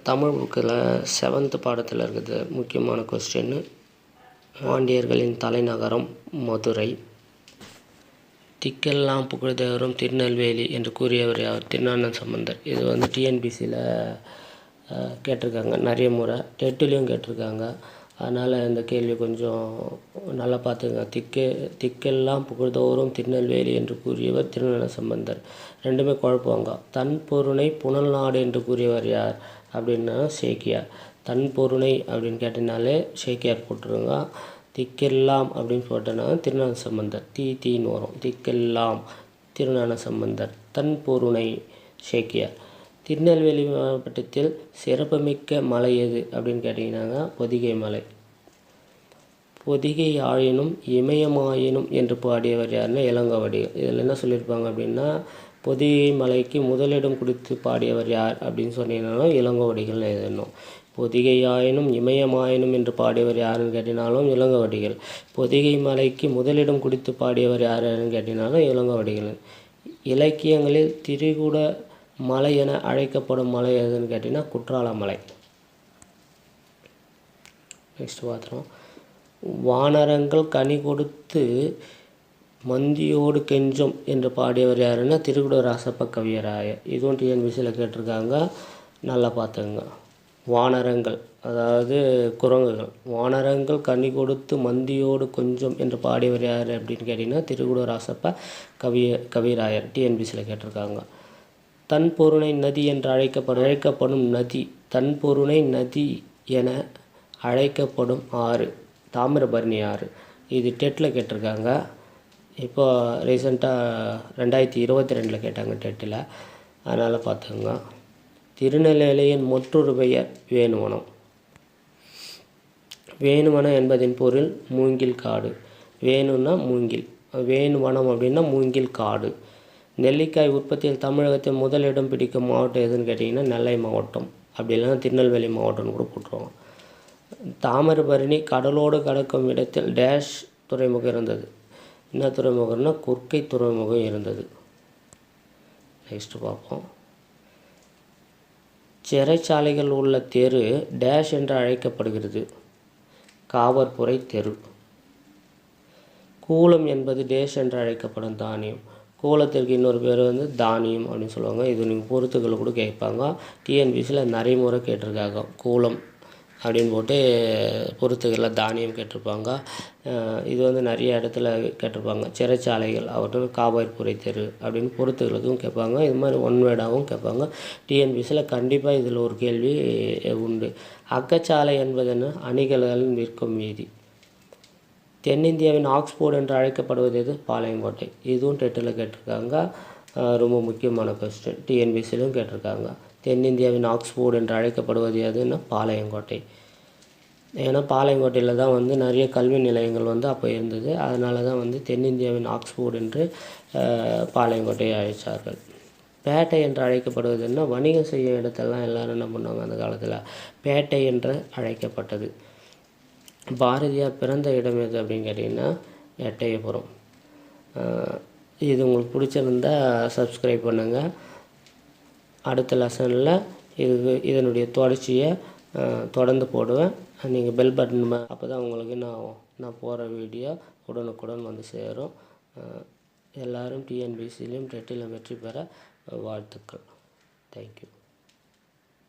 தமிழ் புக்கில் 7th பாடத்தில் இருக்குது முக்கியமான கொஸ்டின். பாண்டியர்களின் தலைநகரம் மதுரை. திக்கெல்லாம் புகழ்தேவரும் திருநெல்வேலி என்று கூறியவர் யார்? திருஞான சம்பந்தர். இது டிஎன்பிசியில் கேட்டிருக்காங்க நிறைய முறை, டெட்டுலேயும் கேட்டிருக்காங்க. அதனால் இந்த கேள்வி கொஞ்சம் நல்லா பார்த்துங்க. திக்கெல்லாம் புகழ்தோறும் திருநெல்வேலி என்று கூறியவர் திருஞான சம்பந்தர். ரெண்டுமே குழப்புவாங்க. தன் பொருணை புனல் நாடு என்று கூறியவர் யார் அப்படின்னா சேக்கியார். தன் பொருணை அப்படின்னு கேட்டினாலே சேக்கியார் போட்டுருங்க. திக்கெல்லாம் அப்படின்னு போட்டோன்னா திருஞான சம்பந்தர். தீன்னு வரும். திக்கெல்லாம் திருஞான சம்பந்தர். தன் பொருணை சேக்கியார். திருநெல்வேலி மாவட்டத்தில் சிறப்புமிக்க மலை எது அப்படின்னு கேட்டிங்கன்னாங்க பொதிகை மலை. பொதிகை ஆயினும் இமயமாயினும் என்று பாடியவர் யாருன்னா இளங்கோவடிகள். இதில் என்ன சொல்லியிருப்பாங்க அப்படின்னா பொதிகை மலைக்கு முதலிடம் கொடுத்து பாடியவர் யார் அப்படின்னு சொன்னீங்கன்னாலும் இளங்கோவடிகள்னு எழுதணும். பொதிகை ஆயினும் இமயமாயினும் என்று பாடியவர் யாருன்னு கேட்டினாலும் இளங்கோவடிகள். பொதிகை மலைக்கு முதலிடம் கொடுத்து பாடியவர் யாருன்னு கேட்டினாலும் இளங்கோவடிகள். இலக்கியங்களில் திரிகூட மலை என அழைக்கப்படும் மலை எதுன்னு கேட்டிங்கன்னா குற்றாலமலை. நெக்ஸ்ட் பார்த்துறோம். வானரங்கள் கனி கொடுத்து மந்தியோடு கெஞ்சும் என்று பாடியவர் யாருன்னா திருக்குட ராசப்ப கவியராயர். இதுவும் டிஎன்பிசியில் கேட்டிருக்காங்க, நல்லா பார்த்துங்க. வானரங்கள் அதாவது குரங்குகள். வானரங்கள் கனி கொடுத்து மந்தியோடு கொஞ்சம் என்று பாடியவர் யார் அப்படின்னு கேட்டிங்கன்னா திருக்குட ராசப்ப கவியராயர். டிஎன்பிசியில் கேட்டிருக்காங்க. தன்பொருணை நதி என்று அழைக்கப்படும் நதி. தன்பொருணை நதி என அழைக்கப்படும் ஆறு தாமிரபரணி ஆறு. இது டெட்டில் கேட்டிருக்காங்க. இப்போ ரீசெண்டாக 2022 கேட்டாங்க டெட்டில், அதனால் பார்த்துங்க. திருநெல்வேலியின் மற்றொரு பெயர் வேணுவனம். வேணுவனம் என்பதின் பொருள் மூங்கில் காடு. வேணுன்னா மூங்கில், வேணுவனம் அப்படின்னா மூங்கில் காடு. நெல்லிக்காய் உற்பத்தியில் தமிழகத்தில் முதலிடம் பிடிக்கும் மாவட்டம் எதுன்னு கேட்டிங்கன்னா நெல்லை மாவட்டம், அப்படி இல்லைன்னா திருநெல்வேலி மாவட்டம்னு கூட போட்டுருவாங்க. தாமிரபரணி கடலோடு கடக்கும் இடத்தில் டேஷ் துறைமுகம் இருந்தது. என்ன துறைமுகம்னா குர்க்கை துறைமுகம் இருந்தது. நெக்ஸ்ட்டு பார்ப்போம். சிறைச்சாலைகள் உள்ள தெரு டேஷ் என்று அழைக்கப்படுகிறது. காவற்புரை தெரு. கூலம் என்பது டேஷ் என்று அழைக்கப்படும் தானியம். கூலத்திற்கு இன்னொரு பேர் தானியம் அப்படின்னு சொல்லுவாங்க. இது நீங்கள் பொறுத்துக்களை கூட கேட்பாங்க. டிஎன்பிசியில் நிறைய முறை கேட்டிருக்காங்க. கூலம் அப்படின்னு போட்டு பொறுத்துக்களில் தானியம் கேட்டிருப்பாங்க. இது நிறைய இடத்துல கேட்டிருப்பாங்க. சிறைச்சாலைகள் அவற்றில் காவற்புரை தெரு அப்படின்னு பொறுத்துக்களுக்கும் கேட்பாங்க. இது மாதிரி ஒன் வேர்டாகவும் கேட்பாங்க. டிஎன்பிசியில் கண்டிப்பாக இதில் ஒரு கேள்வி உண்டு. அக்கச்சாலை என்பது என்ன? அணிகலன்கள் விற்கும் வீதி. தென்னிந்தியாவின் ஆக்ஸ்போர்ட் என்று அழைக்கப்படுவது எது? பாளையங்கோட்டை. இதுவும் டெட்டில் கேட்டிருக்காங்க. ரொம்ப முக்கியமான கொஸ்டின். டிஎன்பிசியிலும் கேட்டிருக்காங்க. தென்னிந்தியாவின் ஆக்ஸ்போர்ட் என்று அழைக்கப்படுவது எதுன்னா பாளையங்கோட்டை. ஏன்னா பாளையங்கோட்டையில் தான் நிறைய கல்வி நிலையங்கள் அப்போ இருந்தது. அதனால தான் தென்னிந்தியாவின் ஆக்ஸ்போர்ட் என்று பாளையங்கோட்டையை அழைத்தார்கள். பேட்டை என்று அழைக்கப்படுவதுன்னா வணிகம் செய்யும் இடத்தெல்லாம் எல்லோரும் என்ன பண்ணுவாங்க அந்த காலத்தில் பேட்டை என்று அழைக்கப்பட்டது. பாரதியார் பிறந்த இடம் எது அப்படின்னு கேட்டிங்கன்னா எட்டயபுரம். இது உங்களுக்கு பிடிச்சிருந்தால் சப்ஸ்கிரைப் பண்ணுங்கள். அடுத்த லெசனில் இதனுடைய தொடர்ச்சியை தொடர்ந்து போடுவேன். நீங்கள் பெல் பட்டன் அப்போ தான் உங்களுக்கு நான் போகிற வீடியோ உடனுக்குடன் சேரும். எல்லோரும் டிஎன்பிசிலையும் டெட்டிலும் வெற்றி பெற வாழ்த்துக்கள். தேங்க்யூ.